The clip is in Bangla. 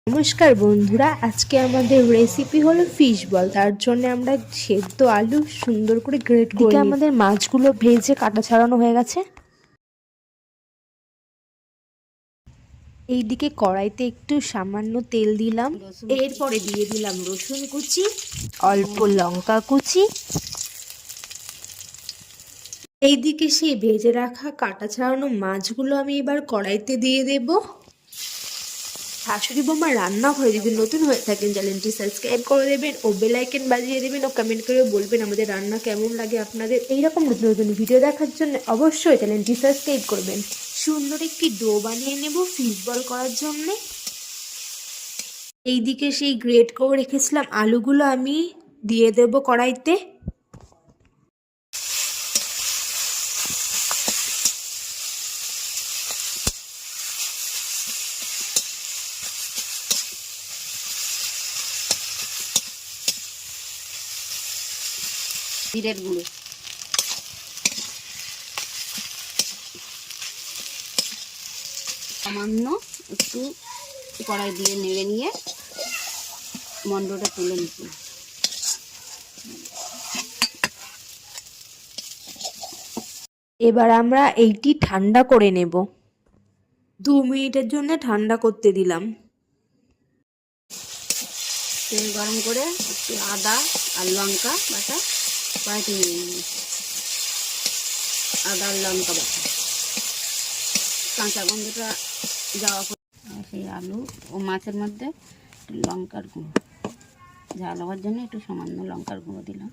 নমস্কার বন্ধুরা, আজকে আমাদের রেসিপি হলো ফিশ বল। তার জন্য আমরা সেদ্ধ আলু সুন্দর করে গ্রেট করে নিই। আমাদের মাছগুলো ভেজে কাটা ছাড়ানো হয়ে গেছে। এইদিকে কড়াইতে একটু সামান্য তেল দিলাম, এরপরে দিয়ে দিলাম রসুন কুচি, অল্প লঙ্কা কুচি। এইদিকে সেই ভেজে রাখা কাটা ছাড়ানো মাছগুলো আমি এবার কড়াইতে দিয়ে দেবো। শাশুড়ি বৌমা রান্নাঘরে যদি নতুন হয়ে থাকেন, চ্যানেলটি সাবস্ক্রাইব করে দেবেন ও বেল আইকন বাজিয়ে দেবেন ও কমেন্ট করে বলবেন আমাদের রান্না কেমন লাগে আপনাদের। এইরকম নতুন নতুন ভিডিও দেখার জন্য অবশ্যই চ্যানেলটি সাবস্ক্রাইব করবেন। সুন্দর একটি ডো বানিয়ে নেব ফিশ বল করার জন্যে। এইদিকে সেই গ্রেট করে রেখেছিলাম আলুগুলো আমি দিয়ে দেব কড়াইতে। জিরের গুঁড়ো, সামান্য একটু কড়াই দিয়ে নেড়ে নিয়ে মন্ডটা তুলে নিচ্ছি। এবার আমরা এইটি ঠান্ডা করে নেব। 2 মিনিটের জন্য ঠান্ডা করতে দিলাম। তেল গরম করে একটু আদা আর লঙ্কা বাটা কড়াইতে নিয়ে নিই। আদা আর লঙ্কা বাটা কাঁচা গন্ধটা যাওয়া পর সেই আলু ও মাছের মধ্যে একটু লঙ্কার গুঁড়ো, ঝাল হওয়ার জন্য একটু সামান্য লঙ্কার গুঁড়ো দিলাম।